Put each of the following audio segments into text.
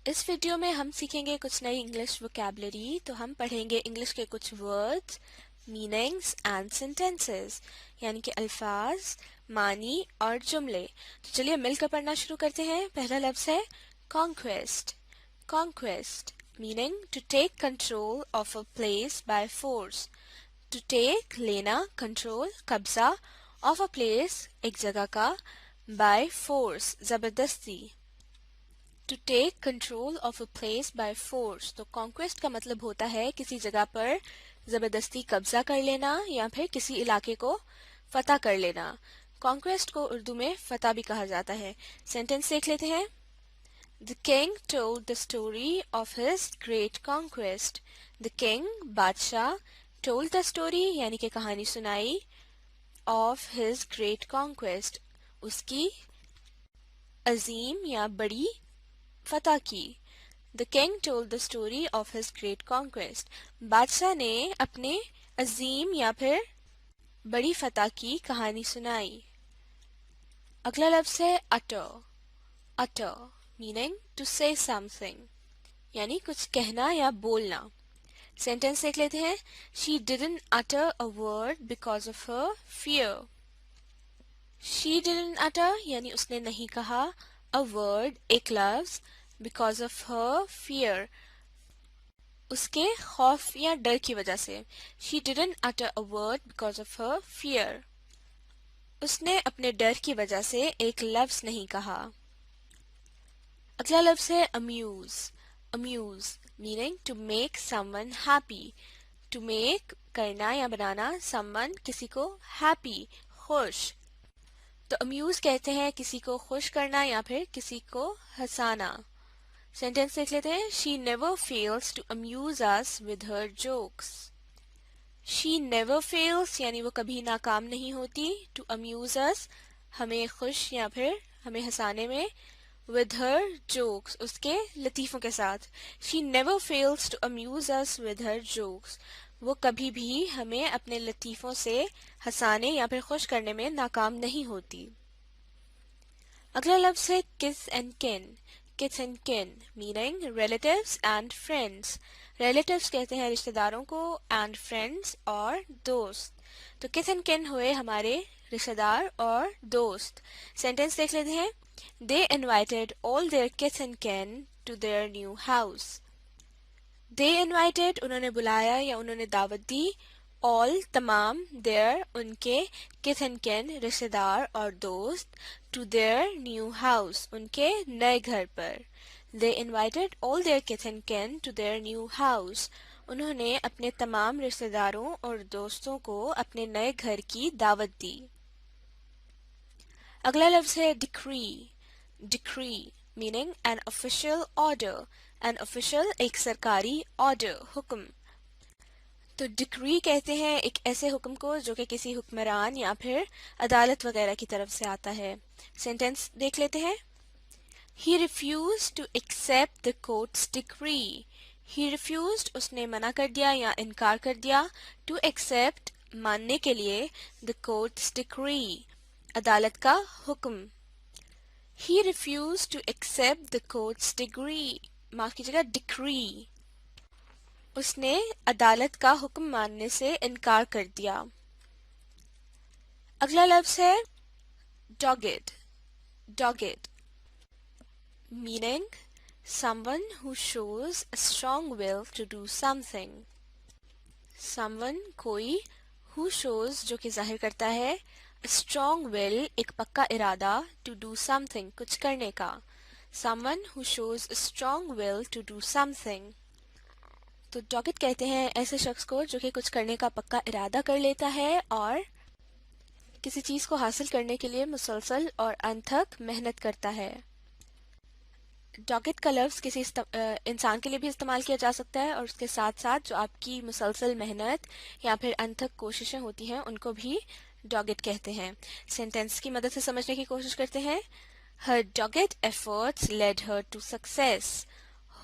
इस वीडियो में हम सीखेंगे कुछ नई इंग्लिश वोकैबुलरी। तो हम पढ़ेंगे इंग्लिश के कुछ वर्ड्स, मीनिंग्स एंड सेंटेंसेस, यानी कि अल्फाज, मानी और जुमले। तो चलिए मिलकर पढ़ना शुरू करते हैं। पहला लफ्ज है conquest. Conquest meaning to take control of a place by force. To take लेना, कंट्रोल कब्जा, ऑफ अ प्लेस एक जगह का, बाय फोर्स जबरदस्ती। To take control of a place by force, तो कॉन्क्वेस्ट का मतलब होता है किसी जगह पर जबरदस्ती कब्जा कर लेना या फिर किसी इलाके को फतह कर लेना। कॉन्क्वेस्ट को उर्दू में फतह भी कहा जाता है। सेंटेंस देख लेते हैं। The king told the story of his great conquest. The king बादशाह, told the story यानी कि कहानी सुनाई, of his great conquest उसकी अजीम या बड़ी फतह की। The king told the story of his great conquest. बादशाह ने अपने अजीम या फिर बड़ी फतह की कहानी सुनाई। अगला लफ्ज है utter. utter meaning to say something, यानी कुछ कहना या बोलना। सेंटेंस देख लेते हैं। She didn't utter a word because of her fear. She didn't utter यानी उसने नहीं कहा, a word एक लफ्ज, because of her fear उसके खौफ या डर की वजह से। She didn't utter a word because of her fear. उसने अपने डर की वजह से एक लफ्ज नहीं कहा। अगला लफ्ज है amuse. amuse meaning to make someone happy. to make करना या बनाना, someone किसी को, happy खुश। तो amuse कहते हैं किसी को खुश करना या फिर किसी को हंसाना। सेंटेंस देख लेते हैं। She never fails to amuse us with her jokes. She never fails यानी वो कभी नाकाम नहीं होती, to amuse us हमें खुश या फिर हमें हंसाने में, with her jokes उसके लतीफ़ों के साथ। She never fails to amuse us with her jokes वो कभी भी हमें अपने लतीफ़ों से हंसाने या फिर खुश करने में नाकाम नहीं होती। अगला लफ्ज है kiss and kin. kiss and kin meaning relatives and friends. relatives कहते हैं रिश्तेदारों को, and friends और दोस्त। तो kiss and kin हुए हमारे रिश्तेदार और दोस्त। सेंटेंस देख लेते हैं। They invited all their kiss and kin to their new house. They invited उन्होंने बुलाया या उन्होंने दावत दी, all तमाम, their उनके, kiss and kin रिश्तेदार और दोस्त, to their new house उनके नए घर पर। They invited all their kiss and kin to their new house उन्होंने अपने तमाम रिश्तेदारों और दोस्तों को अपने नए घर की दावत दी। अगला लफ्ज है decree. decree meaning an official order. an official एक सरकारी, order हुक्म। तो डिक्री कहते हैं एक ऐसे हुक्म को जो कि किसी हुक्मरान या फिर अदालत वगैरह की तरफ से आता है। सेंटेंस देख लेते हैं। He refused to accept the court's decree. He refused उसने मना कर दिया या इनकार कर दिया, to accept मानने के लिए, the court's decree अदालत का हुक्म। He refused to accept the court's decree माफ कीजिएगा decree उसने अदालत का हुक्म मानने से इनकार कर दिया। अगला लफ्ज है dogged. dogged meaning someone who shows a strong will to do something. someone कोई, who shows जो कि जाहिर करता है, a strong will एक पक्का इरादा, to do something कुछ करने का। someone who shows a strong will to do something तो डॉगेट कहते हैं ऐसे शख्स को जो कि कुछ करने का पक्का इरादा कर लेता है और किसी चीज को हासिल करने के लिए मुसलसल और अनथक मेहनत करता है। डॉगेट का लफ्ज किसी इंसान के लिए भी इस्तेमाल किया जा सकता है और उसके साथ साथ जो आपकी मुसलसल मेहनत या फिर अनथक कोशिशें होती हैं उनको भी डॉगेट कहते हैं। सेंटेंस की मदद से समझने की कोशिश करते हैं। Her dogged efforts led her to success.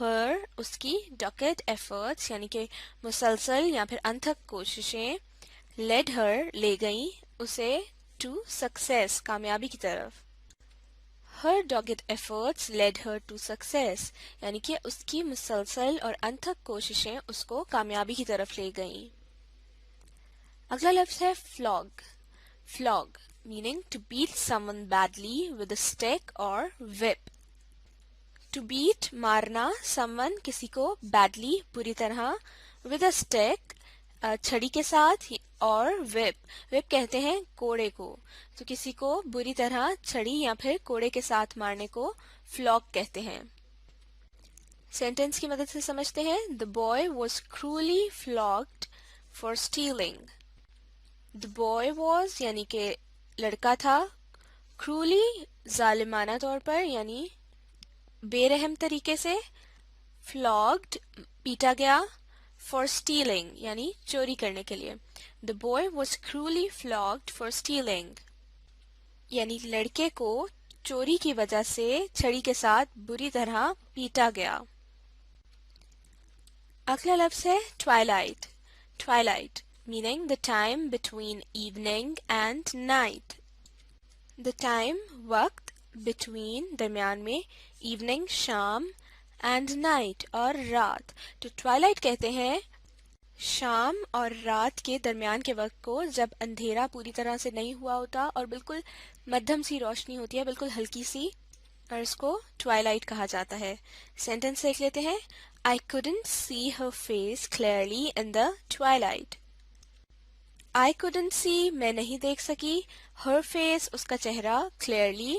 her उसकी, dogged efforts यानी कि मुसलसल या फिर अनथक कोशिशें, led her ले गई उसे, to success कामयाबी की तरफ। Her dogged efforts led her to success. यानी कि उसकी मुसलसल और अनथक कोशिशें उसको कामयाबी की तरफ ले गईं. अगला लफ्ज है flog. Flog meaning to beat someone badly with a stick or whip. To beat मारना, someone किसी को badly बुरी तरह, with a stick छड़ी के साथ, और whip कहते हैं कोड़े को. तो किसी को बुरी तरह छड़ी या फिर कोड़े के साथ मारने को flog कहते हैं. सेंटेंस की मदद से समझते हैं. The boy was cruelly flogged for stealing. The boy was यानी कि लड़का था, cruelly जालिमाना तौर पर यानी बेरहम तरीके से, flogged पीटा गया, for stealing यानी चोरी करने के लिए. The boy was cruelly flogged for stealing यानी लड़के को चोरी की वजह से छड़ी के साथ बुरी तरह पीटा गया. अगला लफ्ज है twilight. Twilight meaning the time between evening and night. The time वक्त, between दरमियान में, evening शाम, and night और रात. तो twilight कहते हैं शाम और रात के दरमियान के वक्त को, जब अंधेरा पूरी तरह से नहीं हुआ होता और बिल्कुल मध्यम सी रोशनी होती है, बिल्कुल हल्की सी, और इसको twilight कहा जाता है. सेंटेंस देख लेते हैं. I couldn't see her face clearly in the twilight. I couldn't see मैं नहीं देख सकी, her face उसका चेहरा, clearly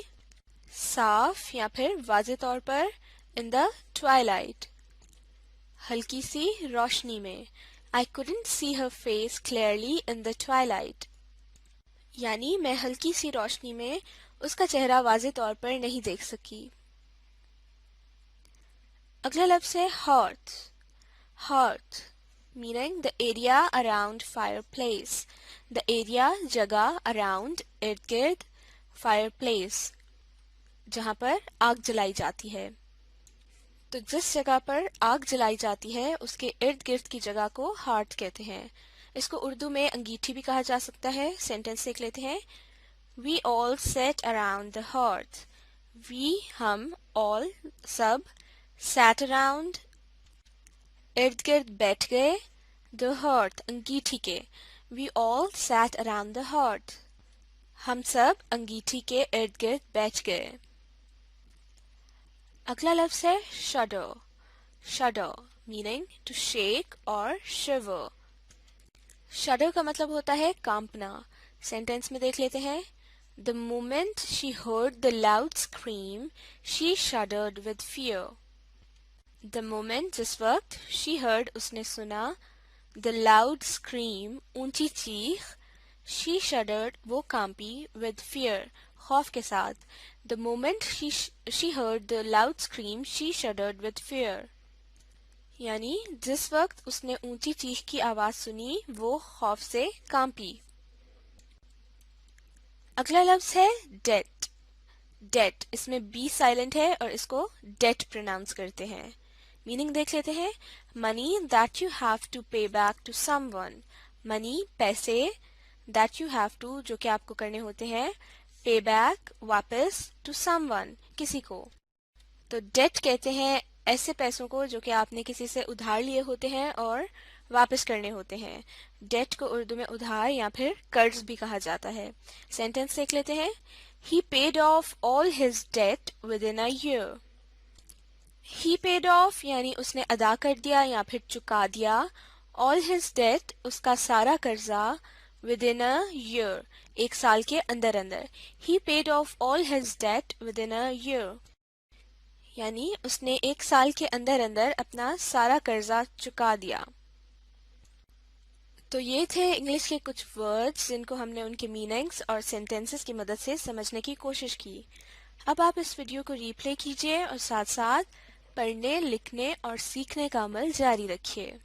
साफ या फिर वाज़े तौर पर, in the twilight हल्की सी रोशनी में. I couldn't see her face clearly in the twilight यानी मैं हल्की सी रोशनी में उसका चेहरा वाज़े तौर पर नहीं देख सकी. अगला लफ्ज़ है hearth. Hearth meaning the area around fireplace. The area जगह, around इर्द गिर्द, fireplace जहाँ पर आग जलाई जाती है. तो जिस जगह पर आग जलाई जाती है उसके इर्द गिर्द की जगह को hearth कहते हैं. इसको उर्दू में अंगीठी भी कहा जा सकता है. सेंटेंस देख लेते हैं. We all sat around the hearth. We हम, all सब, sat around इर्द गिर्द बैठ गए, the hearth अंगीठी के. We all sat around the hearth हम सब अंगीठी के इर्द गिर्द बैठ गए. अगला लफ्ज़ है shudder. Shudder meaning to shake or shiver. shudder का मतलब होता है कांपना. सेंटेंस में देख लेते हैं. The moment she heard the loud scream, she shuddered with fear. The moment जिस वक्त, she heard उसने सुना, the loud scream ऊंची चीख, she shuddered वो कांपी, with fear खौफ के साथ. The moment she heard the loud scream, she shuddered with fear यानी जिस वक्त उसने ऊंची चीख की आवाज सुनी वो खौफ से कांपी. अगला लफ्ज है debt. Debt इसमें b साइलेंट है और इसको debt प्रोनाउंस करते हैं. मीनिंग देख लेते हैं. Money that you have to pay back to someone. Money पैसे, that you have to जो कि आपको करने होते हैं, pay back वापस, to someone किसी को. तो debt कहते हैं ऐसे पैसों को जो कि आपने किसी से उधार लिए होते हैं और वापस करने होते हैं. डेट को उर्दू में उधार या फिर कर्ज भी कहा जाता है. सेंटेंस देख लेते हैं. He paid off all his debt within a year. He paid off यानी उसने अदा कर दिया या फिर चुका दिया. All his debt उसका सारा कर्जा, within a year एक साल के अंदर अंदर. He paid off all his debt within a year यानी उसने एक साल के अंदर अंदर अपना सारा कर्जा चुका दिया. तो ये थे इंग्लिश के कुछ वर्ड्स जिनको हमने उनके मीनिंग्स और सेंटेंसेस की मदद से समझने की कोशिश की. अब आप इस वीडियो को रीप्ले कीजिए और साथ साथ पढ़ने, लिखने और सीखने का अमल जारी रखिए.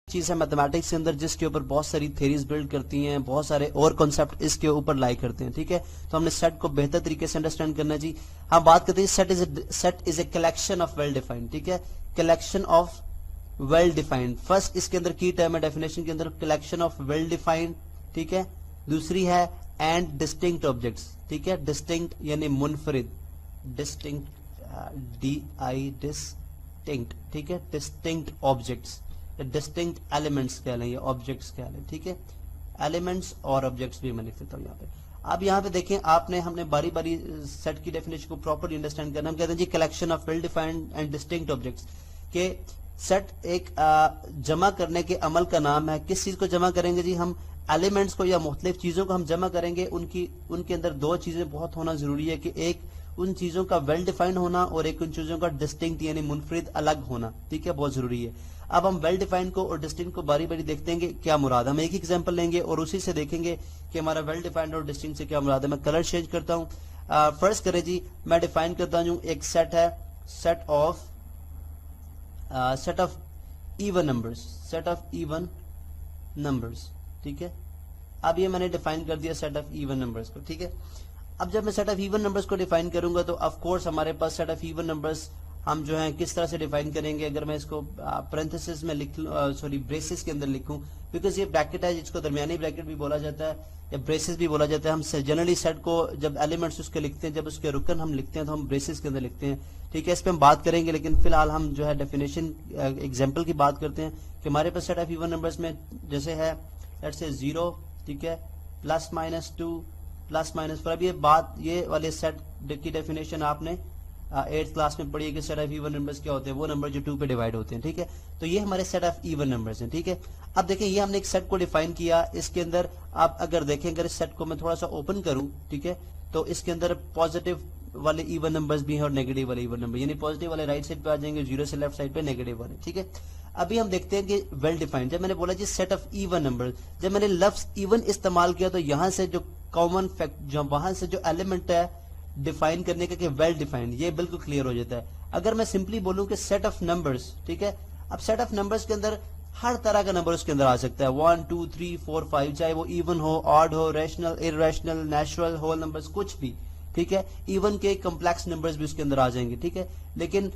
चीज है मैथमेटिक्स के अंदर जिसके ऊपर बहुत सारी थ्योरीज बिल्ड करती हैं, बहुत सारे और कॉन्सेप्ट इसके ऊपर लाई करते हैं. ठीक है, तो हमने सेट को बेहतर तरीके से अंडरस्टैंड करना चाहिए. हम बात करते हैं set is a collection of well defined. ठीक है, collection of well defined. First इसके अंदर की टर्म है डेफिनेशन के अंदर, कलेक्शन ऑफ वेल डिफाइंड. ठीक है, दूसरी है एंड डिस्टिंक्ट ऑब्जेक्ट्स, ठीक है, डिस्टिंक्ट यानी मुनफरिद, डिस्टिंक्ट डिस्टिंक्ट, ठीक है, डिस्टिंक्ट ऑब्जेक्ट्स, डिस्टिंक्ट एलिमेंट्स कह लें या ऑब्जेक्ट्स कह लें, ठीक है, एलिमेंट्स और ऑब्जेक्ट्स भी मैं लिख देता हूँ यहाँ पे। अब यहाँ पे देखें आपने हमने बारी बारी सेट की डेफिनेशन को प्रॉपर्ली अंडरस्टैंड करना। हम कहते हैं जी collection of well defined and distinct objects, के सेट एक जमा करने के अमल का नाम है। किस चीज को जमा करेंगे जी, हम एलिमेंट्स को या मुख्तलिफ चीजों को हम जमा करेंगे। उनके अंदर दो चीजें बहुत होना जरूरी है कि एक उन चीजों का वेल डिफाइंड होना और एक उन चीजों का डिस्टिंक्ट यानी मुनफरिद अलग होना, ठीक है, बहुत जरूरी है। अब हम वेल डिफाइंड को और डिस्टिंक्ट को बारी बारी देखते हैं क्या मुराद। हम एक ही एग्जांपल लेंगे और उसी से देखेंगे कि हमारा वेल डिफाइंड और डिस्टिंक्ट से क्या मुराद है। मैं कलर चेंज करता हूँ। फर्स्ट करें जी, मैं डिफाइन करता हूँ एक सेट है, set of even numbers, set of even numbers, ठीक है। अब ये मैंने डिफाइन कर दिया सेट ऑफ इवन नंबर्स को, ठीक है। अब जब मैं सेट ऑफ इवन नंबर्स को डिफाइन करूंगा तो ऑफ कोर्स हमारे पास सेट ऑफ इवन नंबर्स हम जो है किस तरह से डिफाइन करेंगे। अगर मैं इसको पैरेंथेसिस में लिख सॉरी ब्रेसेस के अंदर लिखूं, बिकॉज ये ब्रैकेट है जिसको दरमियानी ब्रैकेट भी बोला जाता है या ब्रेसेस भी बोला जाता है। हम जनरली सेट को जब एलिमेंट्स उसके लिखते हैं, जब उसके रुकन हम लिखते हैं तो हम ब्रेसेस के अंदर लिखते हैं, ठीक है। इस पर हम बात करेंगे, लेकिन फिलहाल हम जो है डेफिनेशन एग्जाम्पल की बात करते हैं कि हमारे पास सेट ऑफ इवन नंबर्स में जैसे है लेट्स से 0, ठीक है, +-2 +-4। अब ये वाले सेट की डेफिनेशन आपने 8th क्लास में पढ़ी है कि सेट ऑफ इवन नंबर्स क्या होते हैं, वो नंबर जो 2 पे डिवाइड होते हैं, ठीक है। तो ये हमारे सेट ऑफ इवन नंबर्स हैं, ठीक है। अब देखें ये हमने एक सेट को डिफाइन किया, इसके अंदर आप अगर देखें, अगर इस सेट को मैं थोड़ा सा ओपन करूं, ठीक है, तो इसके अंदर पॉजिटिव वाले इवन नंबर्स भी हैं और नेगेटिव वाले इवन नंबर, यानी पॉजिटिव वाले राइट साइड पे आ जाएंगे, 0 से लेफ्ट साइड पे नेगेटिव वाले, ठीक है। अभी हम देखते हैं कि वेल डिफाइंड, जब मैंने बोला जी सेट ऑफ इवन नंबर, जब मैंने लफ्ज इवन इस्तेमाल किया तो यहां से जो कॉमन फैक्ट, जो वहां से जो एलिमेंट है डिफाइन करने का कि वेल डिफाइंड, ये बिल्कुल क्लियर हो जाता है। अगर मैं सिंपली बोलूं कि सेट ऑफ नंबर्स, ठीक है, अब सेट ऑफ नंबर्स के अंदर हर तरह का नंबर उसके अंदर आ सकता है, 1 2 3 4 5, चाहे वो इवन हो, ऑड हो, rational, irrational, natural, whole numbers, कुछ भी, ठीक है। इवन के कॉम्प्लेक्स नंबर्स भी उसके अंदर आ जाएंगे, ठीक है। लेकिन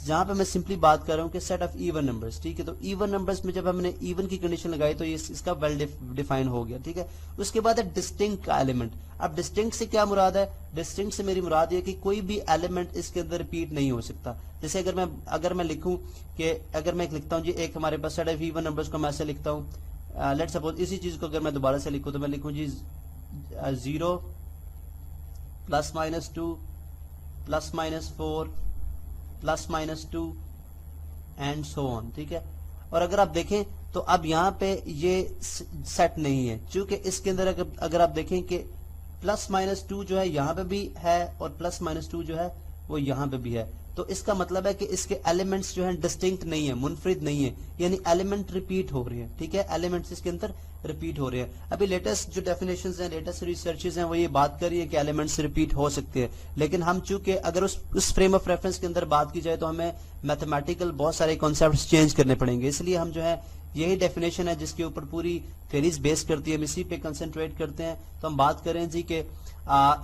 जहां पे मैं सिंपली बात कर रहा हूं कि सेट ऑफ इवन नंबर्स, ठीक है, तो इवन नंबर्स में जब हमने इवन की कंडीशन लगाई तो ये इसका वेल डिफाइन हो गया, ठीक है। उसके बाद है डिस्टिंक्ट का एलिमेंट। अब डिस्टिंक्ट से क्या मुराद है, डिस्टिंक्ट से मेरी मुराद है कि कोई भी एलिमेंट इसके अंदर रिपीट नहीं हो सकता। जैसे अगर मैं लिखूं कि अगर मैं लिखता हूं जी एक हमारे पास सेट ऑफ इवन नंबर्स को मैं ऐसे लिखता हूं, लेट्स सपोज इसी चीज को अगर मैं दोबारा से लिखूं तो मैं लिखूं जी 0 +-2 +-4 +-2 एंड सो ऑन, ठीक है। और अगर आप देखें तो अब यहाँ पे ये सेट नहीं है, क्योंकि इसके अंदर अगर आप देखें कि +-2 जो है यहाँ पे भी है और +-2 जो है वो यहाँ पे भी है, तो इसका मतलब है कि इसके एलिमेंट्स जो हैं डिस्टिंक्ट नहीं है, मुनफरिद नहीं है, यानी एलिमेंट रिपीट हो रहे हैं, ठीक है, एलिमेंट्स इसके अंदर रिपीट हो रहे हैं। अभी लेटेस्ट जो डेफिनेशंस हैं, लेटेस्ट रिसर्चेस हैं, वो ये बात कर रही है कि एलिमेंट्स रिपीट हो सकते हैं, लेकिन हम चूंकि अगर उस फ्रेम ऑफ रेफरेंस के अंदर बात की जाए तो हमें मैथमेटिकल बहुत सारे कॉन्सेप्ट्स चेंज करने पड़ेंगे, इसलिए हम जो है यही डेफिनेशन है जिसके ऊपर पूरी थ्योरीज बेस करती है, हम इसी पे कंसंट्रेट करते हैं। तो हम बात करें जी कि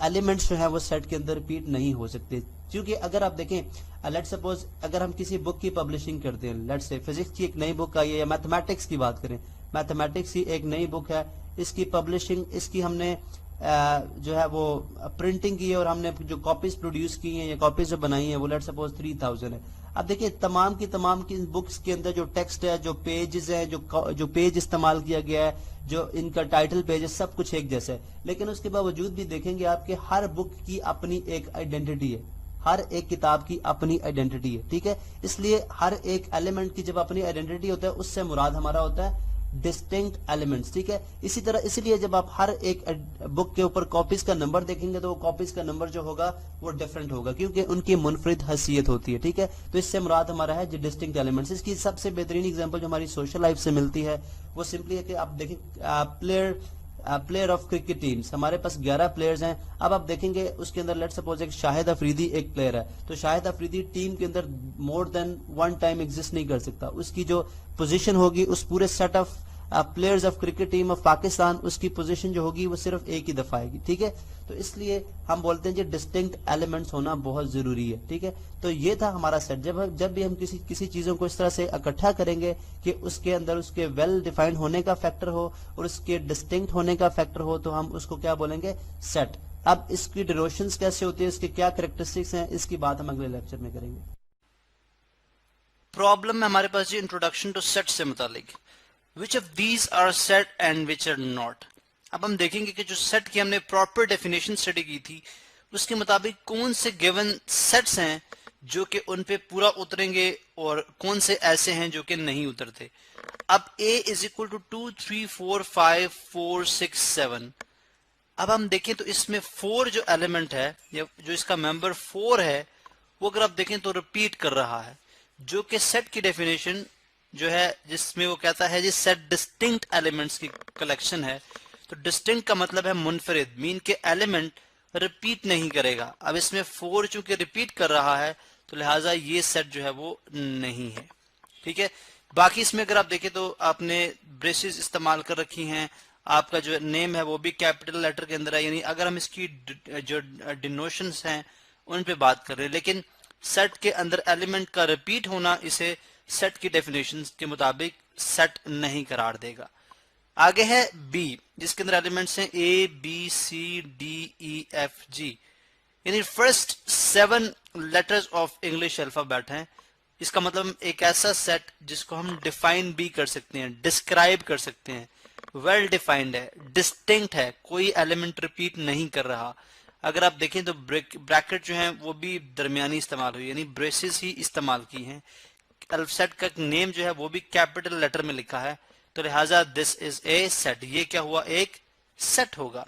एलिमेंट्स जो है वो सेट के अंदर रिपीट नहीं हो सकते, क्योंकि अगर आप देखें लेट्स सपोज अगर हम किसी बुक की पब्लिशिंग करते हैं, लेट्स से फिजिक्स की एक नई बुक आई है या मैथमेटिक्स की बात करें, मैथमेटिक्स की एक नई बुक है, इसकी पब्लिशिंग, इसकी हमने जो है वो प्रिंटिंग की है और हमने जो कॉपीज प्रोड्यूस की हैं या कॉपीज जो बनाई हैं वो लेट्स सपोज 3000 है। अब देखिए तमाम की बुक्स के अंदर जो टेक्स्ट है, जो पेजेस है, जो पेज इस्तेमाल किया गया है, जो इनका टाइटल पेज है, सब कुछ एक जैसा है, लेकिन उसके बावजूद भी देखेंगे आपके हर बुक की अपनी एक आइडेंटिटी है, हर एक किताब की अपनी आइडेंटिटी है, ठीक है। इसलिए हर एक एलिमेंट की जब अपनी आइडेंटिटी होता है उससे मुराद हमारा होता है डिस्टिंक्ट एलिमेंट्स, ठीक है। इसी तरह इसलिए जब आप हर एक बुक के ऊपर कॉपीज का नंबर देखेंगे तो वो कॉपीज का नंबर जो होगा वो डिफरेंट होगा, क्योंकि उनकी मुनफरिद हैसियत होती है, ठीक है। तो इससे मुराद हमारा है जो डिस्टिंक्ट एलिमेंट्स। इसकी सबसे बेहतरीन एग्जांपल जो हमारी सोशल लाइफ से मिलती है वो सिंपली है कि आप देखें प्लेयर ऑफ क्रिकेट टीम्स, हमारे पास 11 प्लेयर्स हैं। अब आप देखेंगे उसके अंदर लेट्स सपोज एक शाहिद अफरीदी एक प्लेयर है, तो शाहिद अफरीदी टीम के अंदर मोर देन 1 टाइम एग्जिस्ट नहीं कर सकता, उसकी जो पोजीशन होगी उस पूरे set of players of cricket team of Pakistan, उसकी पोजीशन जो होगी वो सिर्फ एक ही दफा आएगी, ठीक है। तो इसलिए हम बोलते हैं जी डिस्टिंक्ट एलिमेंट्स होना बहुत जरूरी है, ठीक है। तो ये था हमारा सेट। जब भी हम किसी चीजों को इस तरह से इकट्ठा करेंगे कि उसके अंदर उसके वेल डिफाइंड होने का फैक्टर हो और उसके डिस्टिंक्ट होने का फैक्टर हो, तो हम उसको क्या बोलेंगे, सेट। अब इसकी डिनोशंस कैसे होती है, इसके क्या कैरेक्टरिस्टिक्स हैं, इसकी बात हम अगले लेक्चर में करेंगे। प्रॉब्लम है हमारे पास जी इंट्रोडक्शन टू सेट से मुतालिक, which of these are set and which are not. अब हम देखेंगे कि जो सेट की हमने प्रॉपर डेफिनेशन स्टडी की थी उसके मुताबिक कौन से गिवन सेट्स हैं जो कि उन पे पूरा उतरेंगे और कौन से ऐसे हैं जो कि नहीं उतरते। अब a इज इक्वल टू 2 3 4 5 4 6 7। अब हम देखें तो इसमें 4 जो एलिमेंट है या जो इसका मेंबर 4 है वो अगर आप देखें तो रिपीट कर रहा है, जो कि सेट की डेफिनेशन जो है जिसमें वो कहता है जी सेट डिस्टिंक्ट एलिमेंट्स की कलेक्शन है। तो डिस्टिंक्ट का मतलब है मुनफरिद, मीन के एलिमेंट रिपीट नहीं करेगा। अब इसमें 4 चूंकि रिपीट कर रहा है तो लिहाजा ये सेट जो है वो नहीं है, ठीक है। बाकी इसमें अगर आप देखें तो आपने ब्रेसेस इस्तेमाल कर रखी हैं, आपका जो नेम है वो भी कैपिटल लेटर के अंदर है, यानी अगर हम इसकी जो डिनोशंस हैं उन पे बात कर रहे हैं, लेकिन सेट के अंदर एलिमेंट का रिपीट होना इसे सेट की डेफिनेशन के मुताबिक सेट नहीं करार देगा। आगे है बी, जिसके अंदर एलिमेंट्स हैं A B C D E F G, यानी first 7 letters of English alphabet हैं। इसका मतलब एक ऐसा सेट जिसको हम डिफाइन भी कर सकते हैं, डिस्क्राइब कर सकते हैं, वेल डिफाइंड है, डिस्टिंक्ट है, कोई एलिमेंट रिपीट नहीं कर रहा। अगर आप देखें तो ब्रैकेट जो है वो भी दरमियानी इस्तेमाल हुई, यानी ब्रेसेस ही इस्तेमाल की हैं। सेट का नेम जो है वो भी कैपिटल लेटर में लिखा है, तो लिहाजा दिस इज ए सेट, ये क्या हुआ, एक सेट होगा।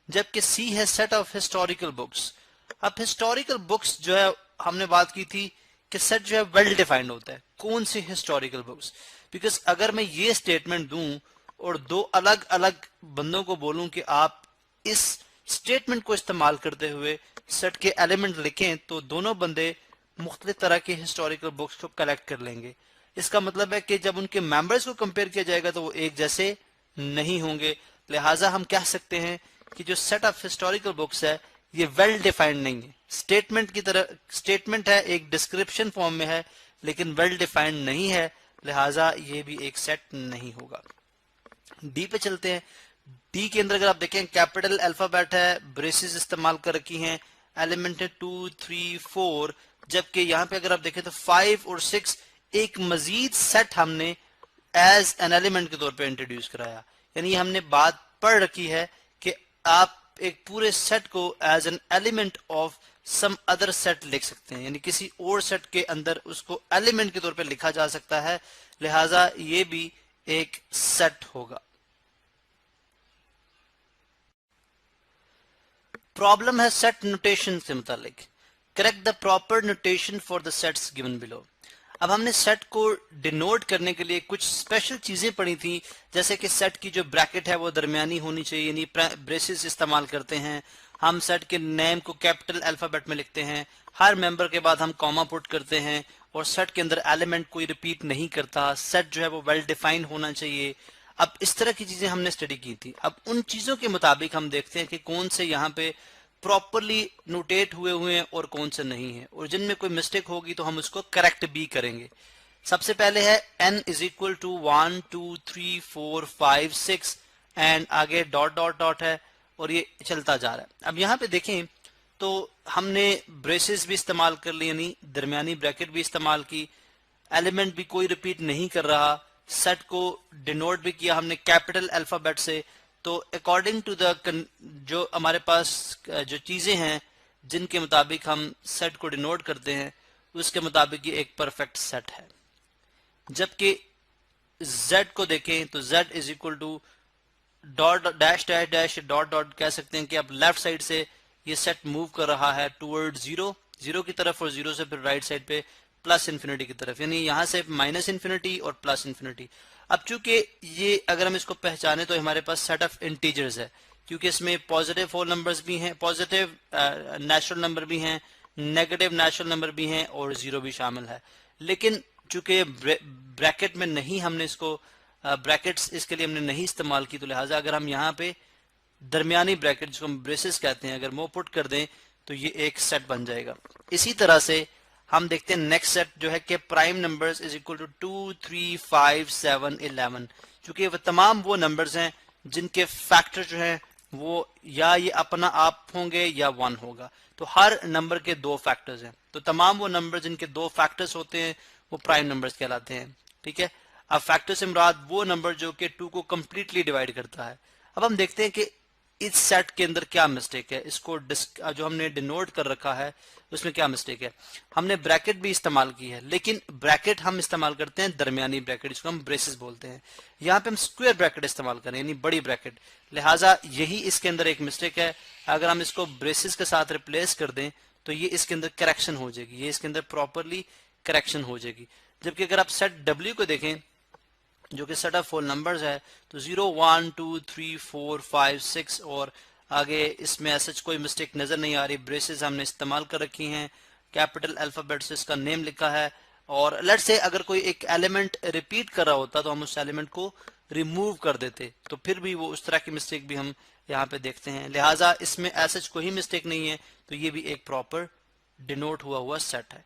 जबकि सी है सेट ऑफ हिस्टोरिकल बुक्स। अब हिस्टोरिकल बुक्स जो है हमने बात की थी कि सेट जो है वेल डिफाइंड होता है, कौन सी हिस्टोरिकल बुक्स। बिकॉज अगर मैं ये स्टेटमेंट दूं और 2 अलग अलग बंदों को बोलूं कि आप इस स्टेटमेंट को इस्तेमाल करते हुए सेट के एलिमेंट लिखें, तो दोनों बंदे मुख्तलिफ तरह के हिस्टोरिकल बुक्स को कलेक्ट कर लेंगे। इसका मतलब है कि जब उनके मेंबर्स को कंपेयर किया जाएगा तो वो एक जैसे नहीं होंगे। लिहाजा हम कह सकते हैं कि जो सेट ऑफ हिस्टोरिकल बुक्स है ये वेल डिफाइंड नहीं है, स्टेटमेंट की तरह स्टेटमेंट है, एक डिस्क्रिप्शन फॉर्म में है, लेकिन वेल डिफाइंड नहीं है, लिहाजा ये भी एक सेट नहीं होगा। डी पे चलते हैं। डी के अंदर अगर आप देखें कैपिटल अल्फाबेट है, ब्रेसेस इस्तेमाल कर रखी हैं, एलिमेंट है 2 3 4, जबकि यहाँ पे अगर आप देखें तो 5 और 6 एक मजीद सेट हमने एज एन एलिमेंट के तौर पे इंट्रोड्यूस कराया। यानी हमने बात पढ़ रखी है कि आप एक पूरे सेट को as an element of some other set लिख सकते हैं, यानी किसी और सेट के अंदर उसको एलिमेंट के तौर पे लिखा जा सकता है, लिहाजा ये भी एक सेट होगा। प्रॉब्लम है सेट नोटेशन से मुतालिक। Correct the proper notation for the sets given below. अब हमने सेट को डिनोट करने के लिए कुछ स्पेशल चीजें पढ़ी थी, जैसे कि सेट की जो ब्रैकेट है वो दरमियानी होनी चाहिए, यानी ब्रेसेस इस्तेमाल करते हैं, हम सेट के नेम को कैपिटल अल्फाबेट में लिखते हैं, हर मेंबर के बाद हम कॉमा पुट करते हैं, और सेट के अंदर एलिमेंट कोई रिपीट नहीं करता, सेट जो है वो वेल डिफाइंड होना चाहिए। अब इस तरह की चीजें हमने स्टडी की थी। अब उन चीजों के मुताबिक हम देखते हैं कि कौन से यहाँ पे प्रॉपरली नोटेट हुए हैं और कौन से नहीं है, और जिनमें कोई मिस्टेक होगी तो हम उसको करेक्ट भी करेंगे। सबसे पहले है n is equal to 1 2 3 4 5 6 and आगे डॉट डॉट डॉट है और ये चलता जा रहा है। अब यहाँ पे देखें तो हमने ब्रेसेस भी इस्तेमाल कर ली, यानी दरमियानी ब्रैकेट भी इस्तेमाल की, एलिमेंट भी कोई रिपीट नहीं कर रहा, सेट को डिनोट भी किया हमने कैपिटल अल्फाबेट से। तो अकॉर्डिंग टू द जो हमारे पास जो चीजें हैं जिनके मुताबिक हम सेट को डिनोट करते हैं उसके मुताबिक ये एक परफेक्ट सेट है। जबकि z को देखें तो z is equal to dot dash dash dash dot dot, कह सकते हैं कि अब लेफ्ट साइड से ये सेट मूव कर रहा है टूवर्ड जीरो की तरफ, और जीरो से फिर राइट साइड पे प्लस इन्फिनिटी की तरफ, यानी यहाँ से माइनस इन्फिनिटी और प्लस इन्फिनिटी। अब चूंकि ये अगर हम इसको पहचाने तो हमारे पास सेट ऑफ इंटीजर्स है, क्योंकि इसमें पॉजिटिव होल नंबर्स भी हैं, पॉजिटिव नेचुरल नंबर भी हैं, नेगेटिव नेचुरल नंबर भी हैं और जीरो भी शामिल है। लेकिन चूंकि ब्रैकेट में नहीं हमने इसको ब्रैकेट्स इसके लिए हमने नहीं इस्तेमाल की, तो लिहाजा अगर हम यहाँ पे दरमियानी ब्रैकेट जिसको हम ब्रेसेस कहते हैं अगर वो पुट कर दें तो ये एक सेट बन जाएगा। इसी तरह से हम देखते हैं नेक्स्ट सेट जो है कि prime numbers is equal to 2, 3, 5, 7, 11, क्योंकि वो तमाम वो नंबर्स हैं जिनके फैक्टर जो हैं वो या ये अपना आप होंगे या 1 होगा। तो हर नंबर के 2 फैक्टर्स हैं, तो तमाम वो नंबर जिनके 2 फैक्टर्स होते हैं वो प्राइम नंबर्स कहलाते हैं। ठीक है, अब फैक्टर से मुराद वो नंबर जो कि 2 को कंप्लीटली डिवाइड करता है। अब हम देखते हैं कि इस सेट के अंदर क्या मिस्टेक है, इसको जो हमने डिनोट कर रखा है उसमें क्या मिस्टेक है। हमने ब्रैकेट भी इस्तेमाल की है, लेकिन ब्रैकेट हम इस्तेमाल करते हैं दरमियानी ब्रैकेट जिसको हम ब्रेसेस बोलते हैं। यहाँ पे हम स्क्वायर ब्रैकेट इस्तेमाल करें यानी बड़ी ब्रैकेट, लिहाजा यही इसके अंदर एक मिस्टेक है। अगर हम इसको ब्रेसेस के साथ रिप्लेस कर दें तो ये इसके अंदर करेक्शन हो जाएगी, ये इसके अंदर प्रॉपरली करेक्शन हो जाएगी। जबकि अगर आप सेट W को देखें जो कि सेट ऑफ होल नंबर्स है तो 0, 1, 2, 3, 4, 5, 6 और आगे इसमें ऐसा कोई मिस्टेक नजर नहीं आ रही। ब्रेसेस हमने इस्तेमाल कर रखी हैं, कैपिटल अल्फाबेट से इसका नेम लिखा है, और लेट्स से अगर कोई एक एलिमेंट रिपीट कर रहा होता तो हम उस एलिमेंट को रिमूव कर देते, तो फिर भी वो उस तरह की मिस्टेक भी हम यहाँ पे देखते हैं। लिहाजा इसमें ऐसा कोई मिस्टेक नहीं है, तो ये भी एक प्रॉपर डिनोट हुआ सेट है।